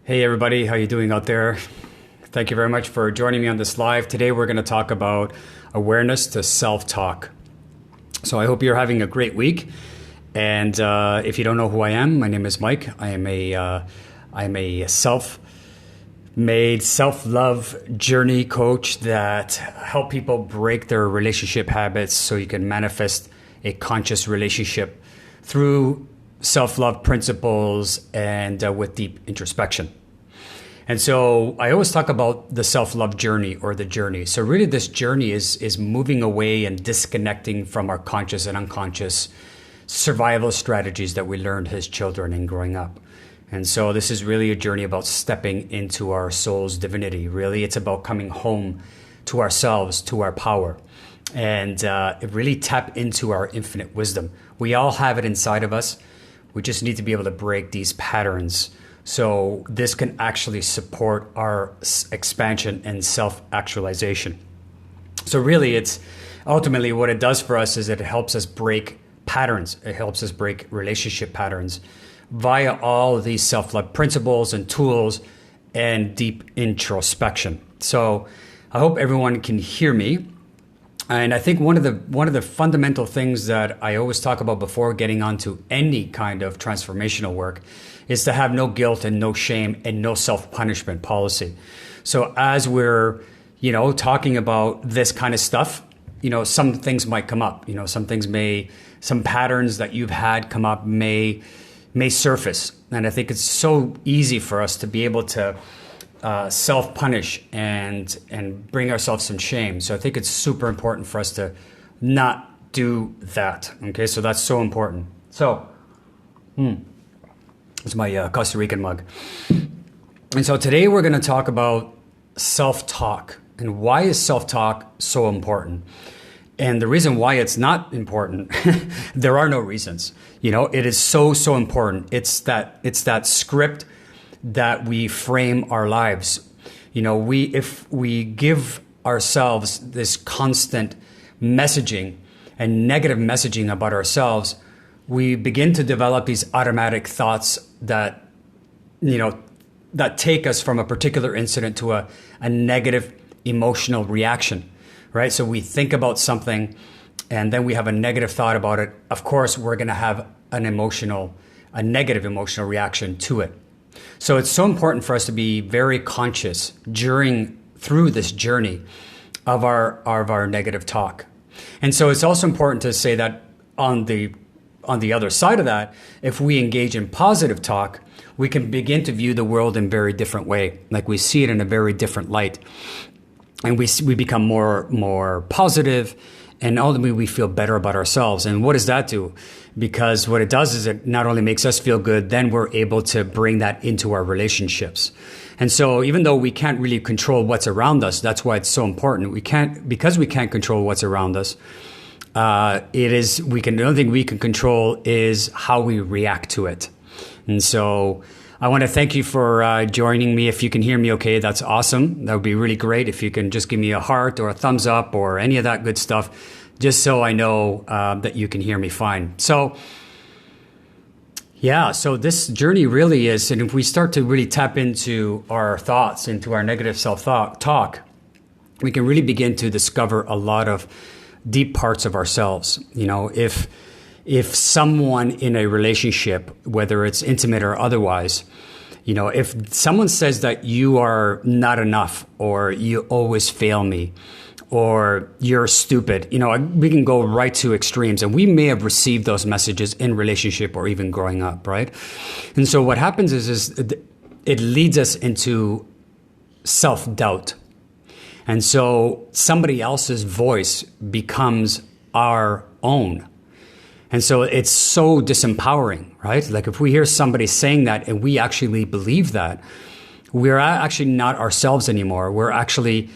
Hey everybody, how you doing out there? Thank you very much for joining me on this live. Today we're going to talk about awareness to self-talk. So I hope you're having a great week. And if you don't know who I am, my name is Mike. I am a self-made self-love journey coach that help people break their relationship habits so you can manifest a conscious relationship through self-love principles and with deep introspection. And so I always talk about the self-love journey or the journey. So really this journey is moving away and disconnecting from our conscious and unconscious survival strategies that we learned as children and growing up. And so this is really a journey about stepping into our soul's divinity. Really, it's about coming home to ourselves, to our power, and really tap into our infinite wisdom. We all have it inside of us. We just need to be able to break these patterns so this can actually support our expansion and self-actualization. So really, it's ultimately what it does for us is it helps us break patterns. It helps us break relationship patterns via all of these self-love principles and tools and deep introspection. So I hope everyone can hear me. And I think one of the fundamental things that I always talk about before getting onto any kind of transformational work is to have no guilt and no shame and no self-punishment policy. So as we're, talking about this kind of stuff, some things might come up. Some patterns that you've had come up may surface. And I think it's so easy for us to be able to self-punish and bring ourselves some shame. So I think it's super important for us to not do that. Okay, so that's so important. So, it's my Costa Rican mug. And so today we're going to talk about self-talk and why is self-talk so important. And the reason why it's not important, there are no reasons. It is so important. It's that script that we frame our lives. If we give ourselves this constant messaging and negative messaging about ourselves, we begin to develop these automatic thoughts that, that take us from a particular incident to a negative emotional reaction, right? So we think about something and then we have a negative thought about it. Of course, we're going to have a negative emotional reaction to it. So it's so important for us to be very conscious through this journey of our negative talk. And so it's also important to say that on the other side of that, if we engage in positive talk, we can begin to view the world in a very different way. Like we see it in a very different light. And we become more positive, and ultimately we feel better about ourselves. And what does that do? Because what it does is it not only makes us feel good, then we're able to bring that into our relationships. And so even though we can't really control what's around us, that's why it's so important. Because we can't control what's around us, the only thing we can control is how we react to it. And so I want to thank you for joining me. If you can hear me okay, that's awesome. That would be really great if you can just give me a heart or a thumbs up or any of that good stuff, just so I know that you can hear me fine. So so this journey really is, and if we start to really tap into our thoughts, into our negative self-talk, we can really begin to discover a lot of deep parts of ourselves. If someone in a relationship, whether it's intimate or otherwise, if someone says that you are not enough or you always fail me or you're stupid, we can go right to extremes, and we may have received those messages in relationship or even growing up, right? And so what happens is it leads us into self-doubt. And so somebody else's voice becomes our own. And so it's so disempowering, right? Like if we hear somebody saying that and we actually believe that, we're actually not ourselves anymore. We're actually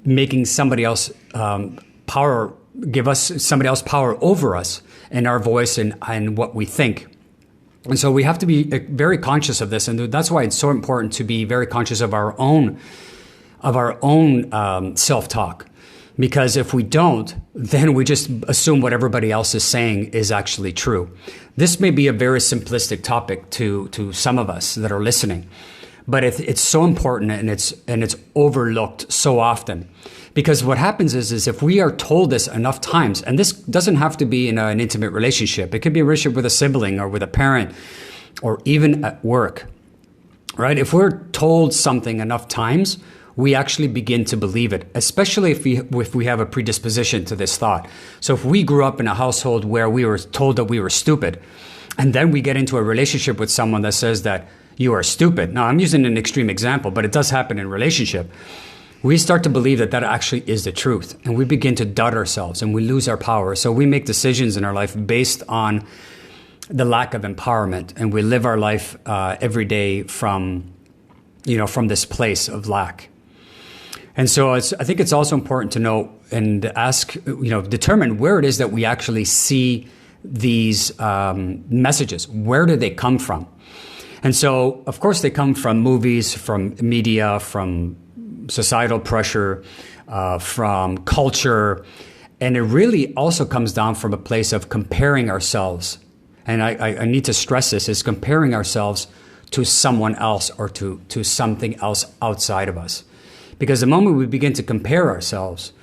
making somebody else somebody else power over us and our voice and what we think. And so we have to be very conscious of this. And that's why it's so important to be very conscious of our own self-talk. Because if we don't, then we just assume what everybody else is saying is actually true. This may be a very simplistic topic to some of us that are listening. But it's so important, and it's overlooked so often. Because what happens is if we are told this enough times, and this doesn't have to be in an intimate relationship. It could be a relationship with a sibling or with a parent or even at work, right? If we're told something enough times, we actually begin to believe it, especially if we have a predisposition to this thought. So if we grew up in a household where we were told that we were stupid, and then we get into a relationship with someone that says that you are stupid. Now, I'm using an extreme example, but it does happen in relationship. We start to believe that actually is the truth, and we begin to doubt ourselves, and we lose our power. So we make decisions in our life based on the lack of empowerment, and we live our life every day from this place of lack. And so I think it's also important to know and ask, determine where it is that we actually see these messages. Where do they come from? And so, of course, they come from movies, from media, from societal pressure, from culture. And it really also comes down from a place of comparing ourselves. And I need to stress this, is comparing ourselves to someone else or to something else outside of us. Because the moment we begin to compare ourselves,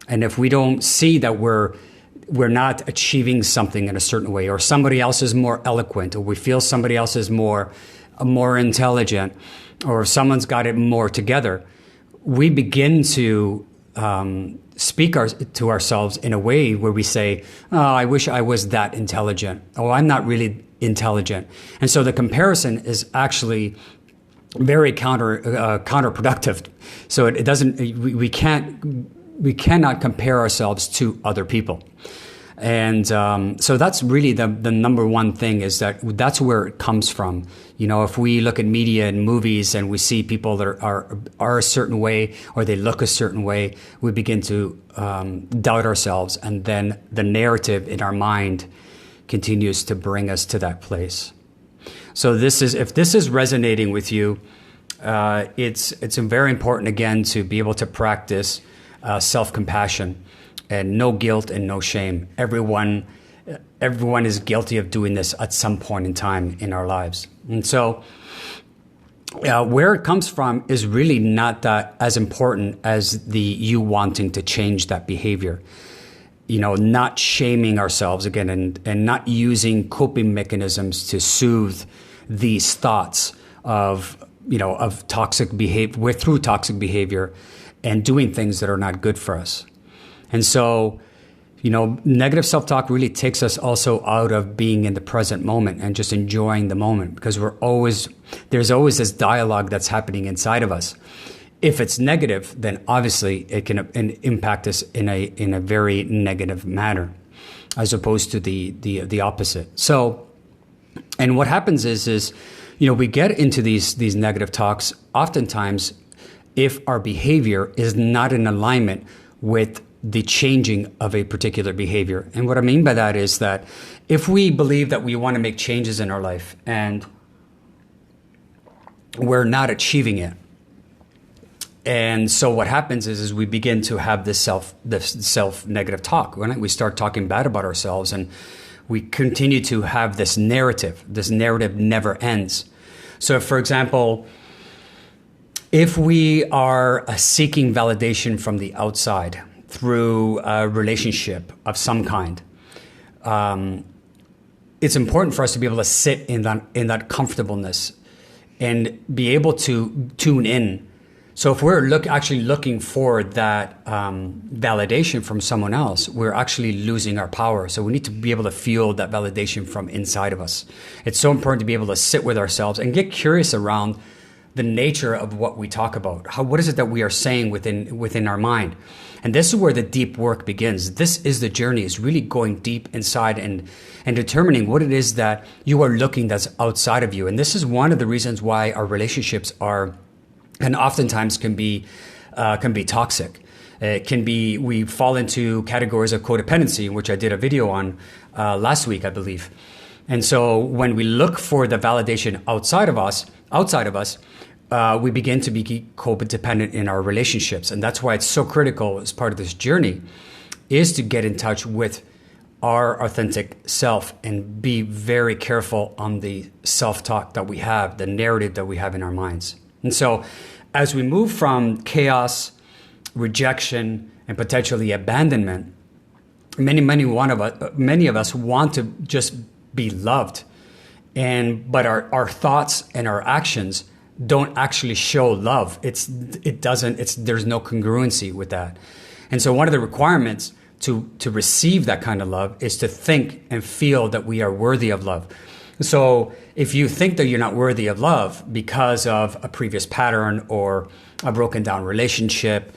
and if we don't see that we're not achieving something in a certain way, or somebody else is more eloquent, or we feel somebody else is more intelligent, or someone's got it more together, we begin to speak to ourselves in a way where we say, oh, I wish I was that intelligent. Oh, I'm not really intelligent. And so the comparison is actually very counterproductive. So it doesn't. We cannot compare ourselves to other people, and so that's really the number one thing, is that's where it comes from. If we look at media and movies and we see people that are a certain way, or they look a certain way, we begin to doubt ourselves, and then the narrative in our mind continues to bring us to that place. So if this is resonating with you, it's very important, again, to be able to practice self-compassion and no guilt and no shame. Everyone is guilty of doing this at some point in time in our lives. And so where it comes from is really not that as important as you wanting to change that behavior. Not shaming ourselves again, and not using coping mechanisms to soothe these thoughts of toxic behavior, through toxic behavior, and doing things that are not good for us. And so, negative self-talk really takes us also out of being in the present moment and just enjoying the moment, because there's always this dialogue that's happening inside of us. If it's negative, then obviously it can impact us in a very negative manner, as opposed to the opposite. So, and what happens is we get into these negative talks oftentimes if our behavior is not in alignment with the changing of a particular behavior. And what I mean by that is that if we believe that we want to make changes in our life and we're not achieving it, and so what happens is we begin to have this self negative talk. We start talking bad about ourselves, and we continue to have this narrative. This narrative never ends. So, for example, if we are seeking validation from the outside through a relationship of some kind, it's important for us to be able to sit in that comfortableness and be able to tune in. So if we're actually looking for that validation from someone else, we're actually losing our power. So we need to be able to feel that validation from inside of us. It's so important to be able to sit with ourselves and get curious around the nature of what we talk about. What is it that we are saying within our mind? And this is where the deep work begins. This is the journey, is really going deep inside and determining what it is that you are looking that's outside of you. And this is one of the reasons why our relationships and oftentimes can be toxic. We fall into categories of codependency, which I did a video on last week, I believe. And so when we look for the validation outside of us, we begin to be codependent in our relationships. And that's why it's so critical as part of this journey is to get in touch with our authentic self and be very careful on the self-talk that we have, the narrative that we have in our minds. And so as we move from chaos, rejection, and potentially abandonment, many of us want to just be loved. But our thoughts and our actions don't actually show love. There's no congruency with that. And so one of the requirements to receive that kind of love is to think and feel that we are worthy of love. So if you think that you're not worthy of love because of a previous pattern or a broken down relationship,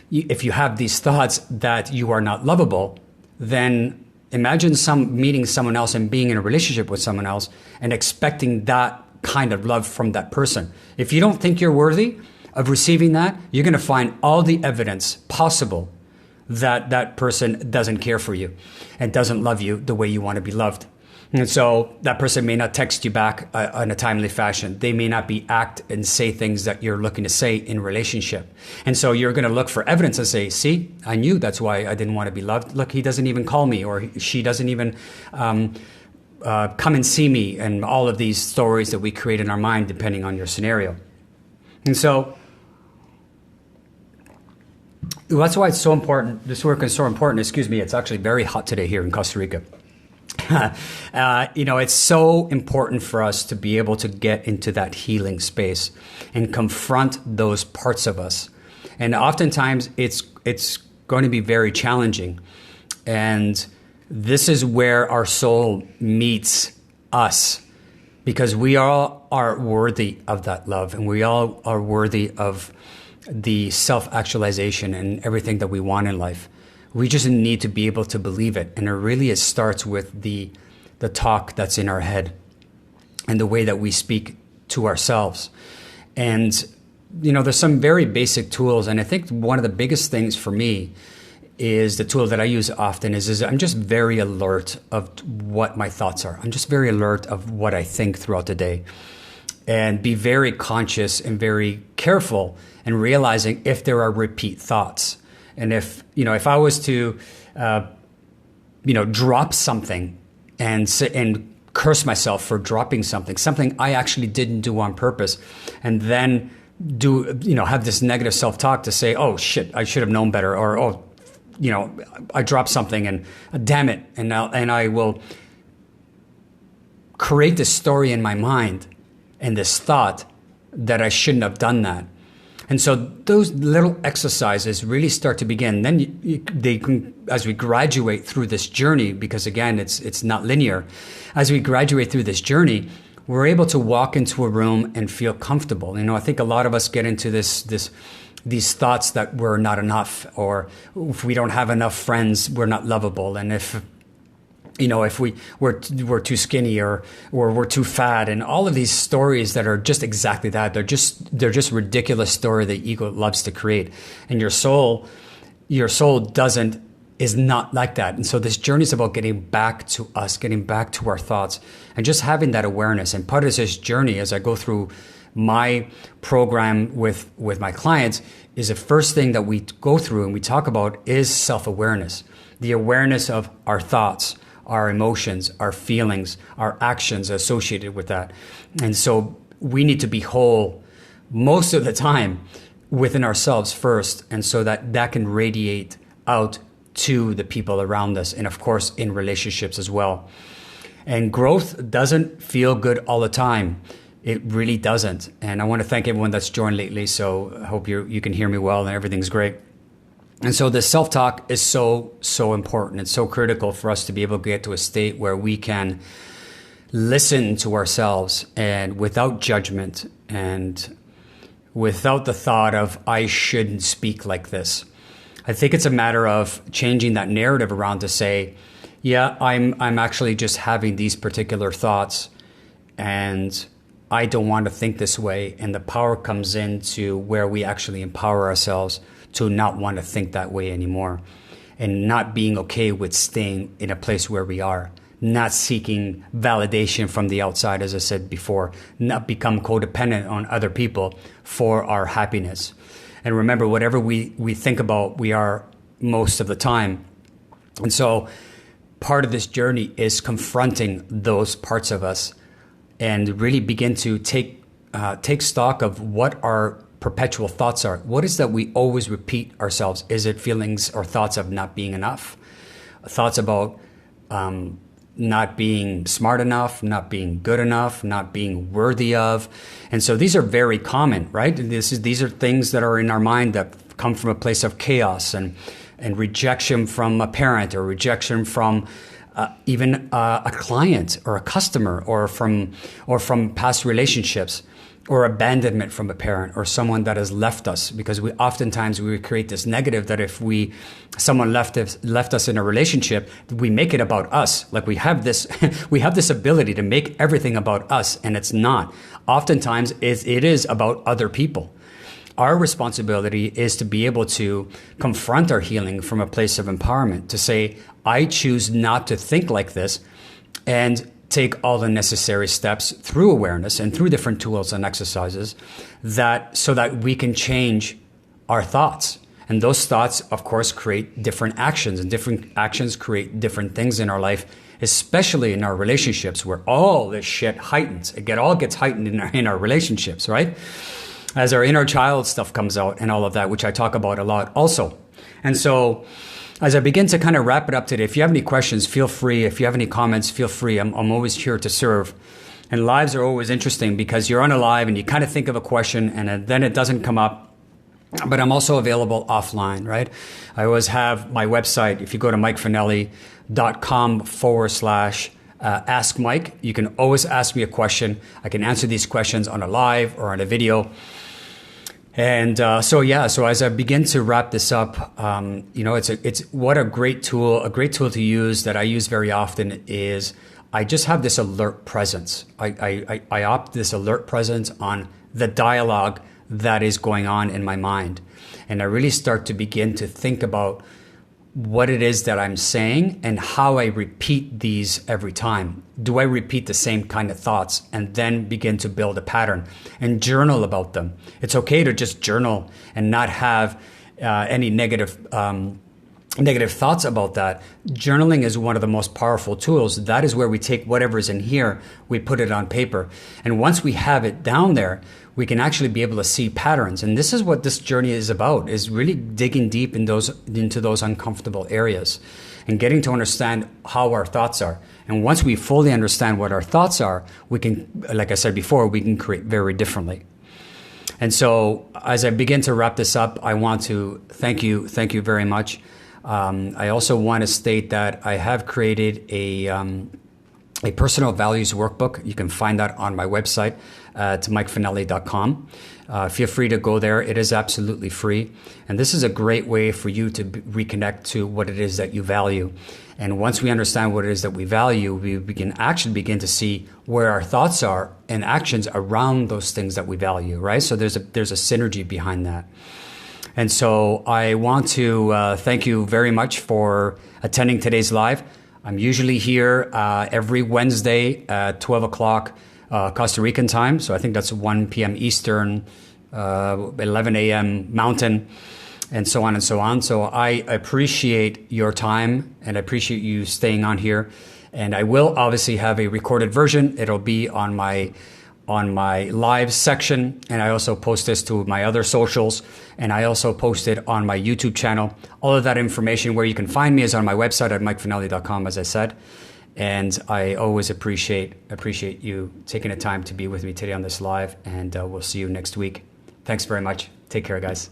if you have these thoughts that you are not lovable, then imagine meeting someone else and being in a relationship with someone else and expecting that kind of love from that person. If you don't think you're worthy of receiving that, you're going to find all the evidence possible that that person doesn't care for you and doesn't love you the way you want to be loved. And so that person may not text you back in a timely fashion. They may not act and say things that you're looking to say in relationship. And so you're going to look for evidence and say, see, I knew that's why I didn't want to be loved. Look, he doesn't even call me, or she doesn't even come and see me, and all of these stories that we create in our mind depending on your scenario. And so that's why it's so important. This work is so important. Excuse me, it's actually very hot today here in Costa Rica. It's so important for us to be able to get into that healing space and confront those parts of us. And oftentimes it's going to be very challenging. And this is where our soul meets us, because we all are worthy of that love, and we all are worthy of the self-actualization and everything that we want in life. We just need to be able to believe it. And it starts with the talk that's in our head and the way that we speak to ourselves. And, there's some very basic tools. And I think one of the biggest things for me is the tool that I use often is I'm just very alert of what my thoughts are. I'm just very alert of what I think throughout the day, and be very conscious and very careful in realizing if there are repeat thoughts. And if I was to, drop something and curse myself for dropping something I actually didn't do on purpose, and then have this negative self-talk to say, oh shit, I should have known better, or, I dropped something and damn it. And I will create this story in my mind and this thought that I shouldn't have done that. And so those little exercises really start to begin. Then they can, as we graduate through this journey, because again, it's not linear. As we graduate through this journey, we're able to walk into a room and feel comfortable. I think a lot of us get into these thoughts that we're not enough, or if we don't have enough friends, we're not lovable. And if we're too skinny, or we're too fat, and all of these stories that are just exactly that. They're just ridiculous story that ego loves to create. And your soul is not like that. And so this journey is about getting back to us, getting back to our thoughts, and just having that awareness. And part of this journey, as I go through my program with my clients, is the first thing that we go through and we talk about is self-awareness, the awareness of our thoughts, our emotions, our feelings, our actions associated with that. And so we need to be whole most of the time within ourselves first, and so that can radiate out to the people around us, and of course in relationships as well. And growth doesn't feel good all the time. It really doesn't. And I want to thank everyone that's joined lately, so I hope you can hear me well and everything's great. And so the self-talk is so important. It's so critical for us to be able to get to a state where we can listen to ourselves, and without judgment, and without the thought of, I shouldn't speak like this. I think it's a matter of changing that narrative around to say, yeah, I'm actually just having these particular thoughts, and I don't want to think this way. And the power comes into where we actually empower ourselves to not want to think that way anymore, and not being okay with staying in a place where we are, not seeking validation from the outside, as I said before, not become codependent on other people for our happiness. And remember, whatever we think about, we are most of the time. And so part of this journey is confronting those parts of us and really begin to take take stock of what our perpetual thoughts are. What is that we always repeat ourselves? Is it feelings or thoughts of not being enough? Thoughts about not being smart enough, not being good enough, not being worthy of. And so these are very common, right? These are things that are in our mind that come from a place of chaos and rejection from a parent, or rejection from even a client or a customer, or from past relationships, or abandonment from a parent or someone that has left us. Because we oftentimes create this negative that if someone left us in a relationship, we make it about us. Like we have this ability to make everything about us, and it's not. Oftentimes it is about other people. Our responsibility is to be able to confront our healing from a place of empowerment, to say, I choose not to think like this, and take all the necessary steps through awareness and through different tools and exercises so that we can change our thoughts. And those thoughts, of course, create different actions, and different actions create different things in our life, especially in our relationships, where all this shit heightens. It all gets heightened in our relationships, right? As our inner child stuff comes out and all of that, which I talk about a lot also. And so as I begin to kind of wrap it up today, if you have any questions, feel free. If you have any comments, feel free. I'm always here to serve. And lives are always interesting because you're on a live and you kind of think of a question and then it doesn't come up. But I'm also available offline, right? I always have my website. If you go to MikeFinelli.com/ask Mike, you can always ask me a question. I can answer these questions on a live or on a video. And so as I begin to wrap this up, it's what a great tool. A great tool to use that I use very often is I just have this alert presence. I opt this alert presence on the dialogue that is going on in my mind. And I really start to begin to think about what it is that I'm saying and how I repeat these every time. Do I repeat the same kind of thoughts and then begin to build a pattern and journal about them? It's okay to just journal and not have any negative thoughts about that. Journaling is one of the most powerful tools. That is where we take whatever's in here, we put it on paper. And once we have it down there, we can actually be able to see patterns. And this is what this journey is about, is really digging deep into those uncomfortable areas and getting to understand how our thoughts are. And once we fully understand what our thoughts are, we can, like I said before, we can create very differently. And so as I begin to wrap this up, I want to thank you very much. I also want to state that I have created a personal values workbook. You can find that on my website at MikeFinelli.com. Feel free to go there. It is absolutely free. And this is a great way for you to reconnect to what it is that you value. And once we understand what it is that we value, we begin to see where our thoughts are and actions around those things that we value, right? So there's a synergy behind that. And so I want to thank you very much for attending today's live. I'm usually here every Wednesday at 12 o'clock Costa Rican time. So I think that's 1 p.m. Eastern, 11 a.m. Mountain, and so on and so on. So I appreciate your time and I appreciate you staying on here. And I will obviously have a recorded version. It'll be on my live section, and I also post this to my other socials, and I also post it on my YouTube channel. All of that information where you can find me is on my website at MikeFinelli.com, as I said. And I always appreciate you taking the time to be with me today on this live, and we'll see you next week. Thanks very much. Take care, guys.